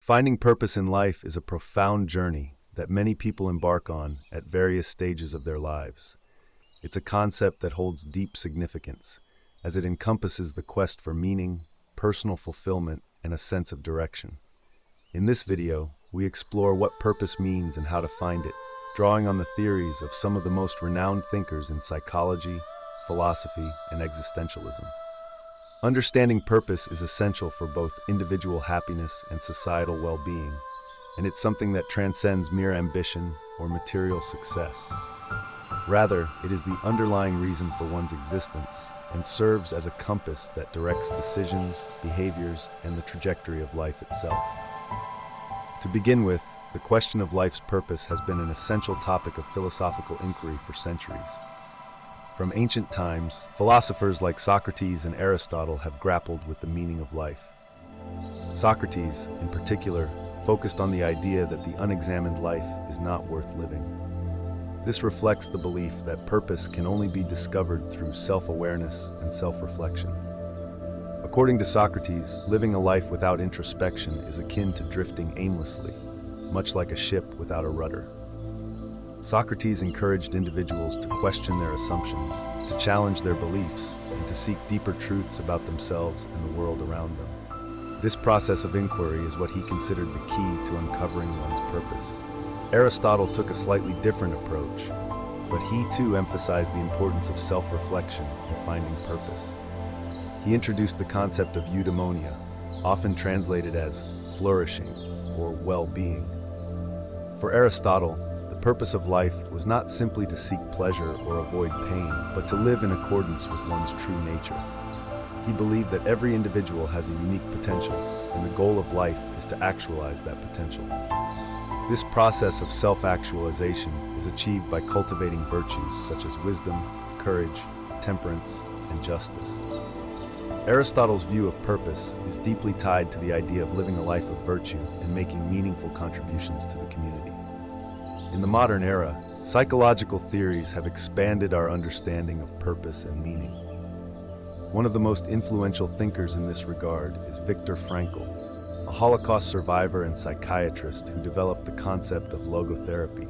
Finding purpose in life is a profound journey that many people embark on at various stages of their lives. It's a concept that holds deep significance, as it encompasses the quest for meaning, personal fulfillment, and a sense of direction. In this video, we explore what purpose means and how to find it, drawing on the theories of some of the most renowned thinkers in psychology, philosophy, and existentialism. Understanding purpose is essential for both individual happiness and societal well-being, and it's something that transcends mere ambition or material success. Rather, it is the underlying reason for one's existence and serves as a compass that directs decisions, behaviors, and the trajectory of life itself. To begin with, the question of life's purpose has been an essential topic of philosophical inquiry for centuries. From ancient times, philosophers like Socrates and Aristotle have grappled with the meaning of life. Socrates, in particular, focused on the idea that the unexamined life is not worth living. This reflects the belief that purpose can only be discovered through self-awareness and self-reflection. According to Socrates, living a life without introspection is akin to drifting aimlessly, much like a ship without a rudder. Socrates encouraged individuals to question their assumptions, to challenge their beliefs, and to seek deeper truths about themselves and the world around them. This process of inquiry is what he considered the key to uncovering one's purpose. Aristotle took a slightly different approach, but he too emphasized the importance of self-reflection in finding purpose. He introduced the concept of eudaimonia, often translated as flourishing or well-being. For Aristotle, the purpose of life was not simply to seek pleasure or avoid pain, but to live in accordance with one's true nature. He believed that every individual has a unique potential, and the goal of life is to actualize that potential. This process of self-actualization is achieved by cultivating virtues such as wisdom, courage, temperance, and justice. Aristotle's view of purpose is deeply tied to the idea of living a life of virtue and making meaningful contributions to the community. In the modern era, psychological theories have expanded our understanding of purpose and meaning. One of the most influential thinkers in this regard is Viktor Frankl, a Holocaust survivor and psychiatrist who developed the concept of logotherapy.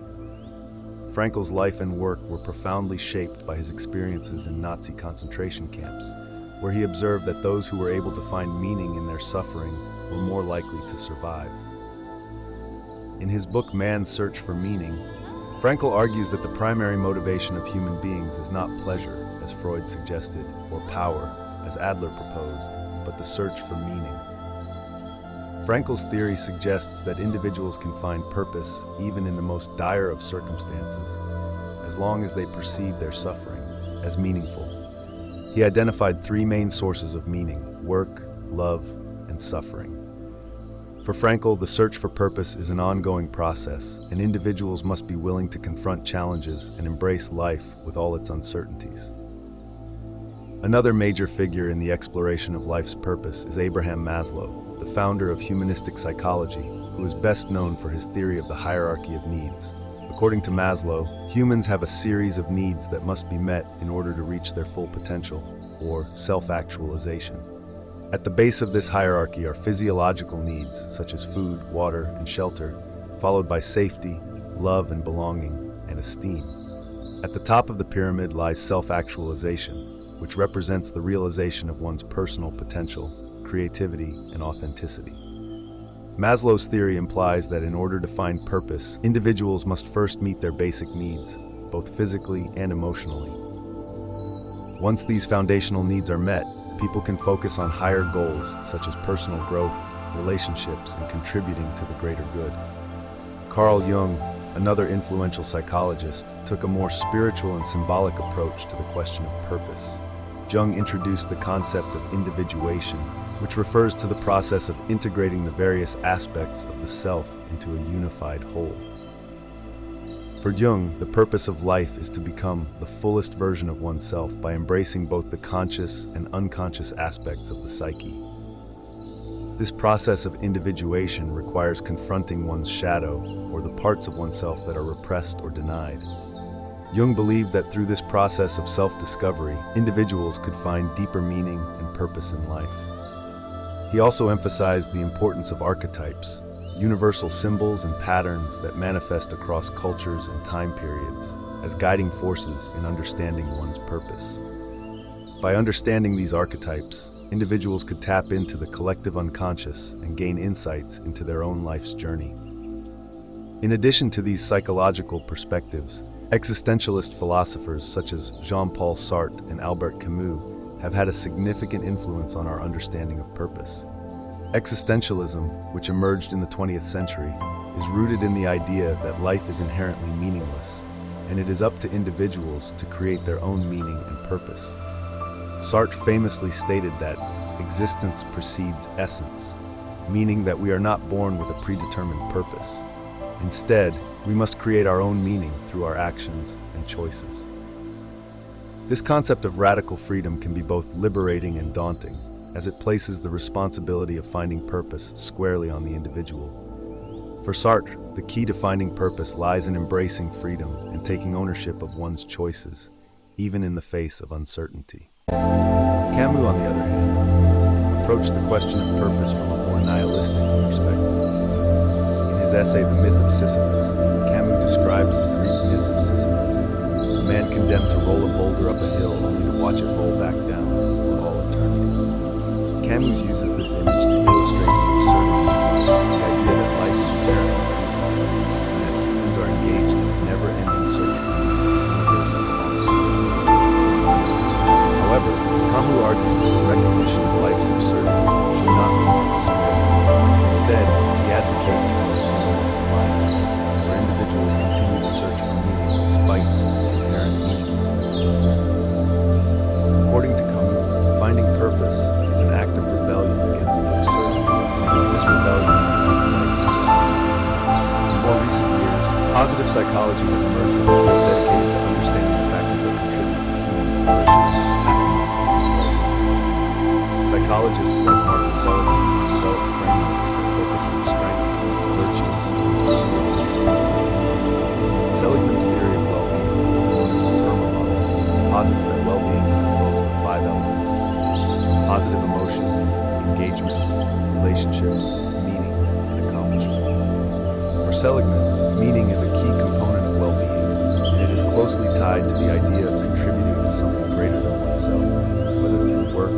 Frankl's life and work were profoundly shaped by his experiences in Nazi concentration camps, where he observed that those who were able to find meaning in their suffering were more likely to survive. In his book Man's Search for Meaning, Frankl argues that the primary motivation of human beings is not pleasure, as Freud suggested, or power, as Adler proposed, but the search for meaning. Frankl's theory suggests that individuals can find purpose even in the most dire of circumstances, as long as they perceive their suffering as meaningful. He identified three main sources of meaning: work, love, and suffering. For Frankl, the search for purpose is an ongoing process, and individuals must be willing to confront challenges and embrace life with all its uncertainties. Another major figure in the exploration of life's purpose is Abraham Maslow, the founder of humanistic psychology, who is best known for his theory of the hierarchy of needs. According to Maslow, humans have a series of needs that must be met in order to reach their full potential, or self-actualization. At the base of this hierarchy are physiological needs, such as food, water, and shelter, followed by safety, love and belonging, and esteem. At the top of the pyramid lies self-actualization, which represents the realization of one's personal potential, creativity, and authenticity. Maslow's theory implies that in order to find purpose, individuals must first meet their basic needs, both physically and emotionally. Once these foundational needs are met, people can focus on higher goals such as personal growth, relationships, and contributing to the greater good. Carl Jung, another influential psychologist, took a more spiritual and symbolic approach to the question of purpose. Jung introduced the concept of individuation, which refers to the process of integrating the various aspects of the self into a unified whole. For Jung, the purpose of life is to become the fullest version of oneself by embracing both the conscious and unconscious aspects of the psyche. This process of individuation requires confronting one's shadow, or the parts of oneself that are repressed or denied. Jung believed that through this process of self-discovery, individuals could find deeper meaning and purpose in life. He also emphasized the importance of archetypes, universal symbols and patterns that manifest across cultures and time periods as guiding forces in understanding one's purpose. By understanding these archetypes, individuals could tap into the collective unconscious and gain insights into their own life's journey. In addition to these psychological perspectives, existentialist philosophers such as Jean-Paul Sartre and Albert Camus have had a significant influence on our understanding of purpose. Existentialism, which emerged in the 20th century, is rooted in the idea that life is inherently meaningless, and it is up to individuals to create their own meaning and purpose. Sartre famously stated that existence precedes essence, meaning that we are not born with a predetermined purpose. Instead, we must create our own meaning through our actions and choices. This concept of radical freedom can be both liberating and daunting, as it places the responsibility of finding purpose squarely on the individual. For Sartre, the key to finding purpose lies in embracing freedom and taking ownership of one's choices, even in the face of uncertainty. Camus, on the other hand, approached the question of purpose from a more nihilistic perspective. In his essay, The Myth of Sisyphus, Camus describes the Greek myth of Sisyphus, a man condemned to roll a boulder up a hill only to watch it roll back down for all eternity. Camus uses this image to illustrate the absurdity, the idea that life is inherently futile, and that humans are engaged in a never-ending search for meaning in the universe that offers no. However, Camus argues that the recognition of life's absurdity should not lead to despair. Instead, he advocates for a form of defiance, where individuals continue to search for meaning despite the inherent meaninglessness of existence. According to Camus, finding purpose is an act of rebellion against the absurdity, because this rebellion leads life to life. In more recent years, positive psychology has emerged as a field dedicated to understanding the factors that contribute to human flourishing, happiness, and well-being. Psychologists like Martin Seligman developed frameworks that focus on strengths, virtues, and the pursuit of well-being. Seligman's theory of well-being, known as the PERMA model, posits that well-being is composed of 5 elements: positive emotion, engagement, relationships, meaning, and accomplishment. For Seligman, meaning is a key component of well-being, and it is closely tied to the idea of contributing to something greater than oneself, whether through work,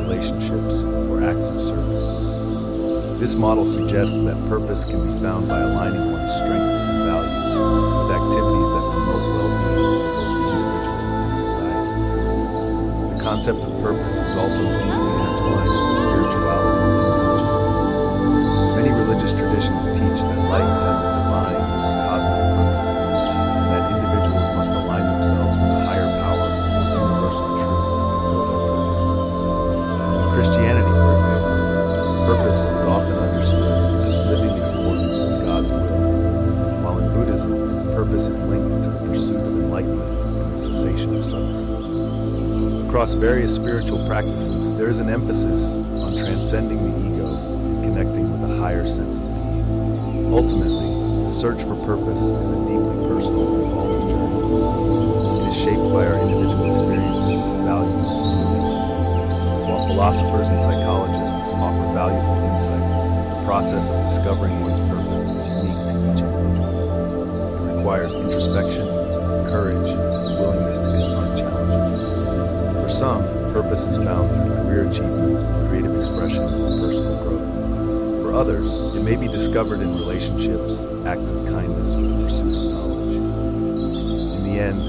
relationships, or acts of service. This model suggests that purpose can be found by aligning one's strengths and values with activities that promote well-being for both the individual and society. The concept of purpose is also deeply intertwined with spirituality and religion. Many religious traditions teach that life has a divine, cosmic purpose, and that individuals must align themselves with a higher power or universal truth to fulfill their purpose. In Christianity, for example, purpose is often understood as living in accordance with God's will, while in Buddhism, purpose is linked to the pursuit of enlightenment and the cessation of suffering. Across various spiritual practices, there is an emphasis on transcending the ego and connecting with a higher sense of being. Ultimately, the search for purpose is a deeply personal and evolving journey. It is shaped by our individual experiences, values, and beliefs. While philosophers and psychologists offer valuable insights, the process of discovering one's purpose is unique to each individual. It requires introspection, courage, and the willingness to confront challenges. For some, purpose is found through career achievements, creative expression, and personal growth. For others, it may be discovered in relationships, acts of kindness, or the pursuit of knowledge. In the end,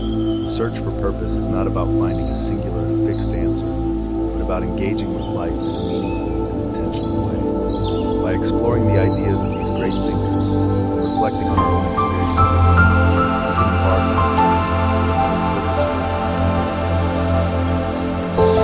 the search for purpose is not about finding a singular, fixed answer, but about engaging with life in a meaningful and intentional way. By exploring the ideas of these great thinkers and reflecting on our own experiences,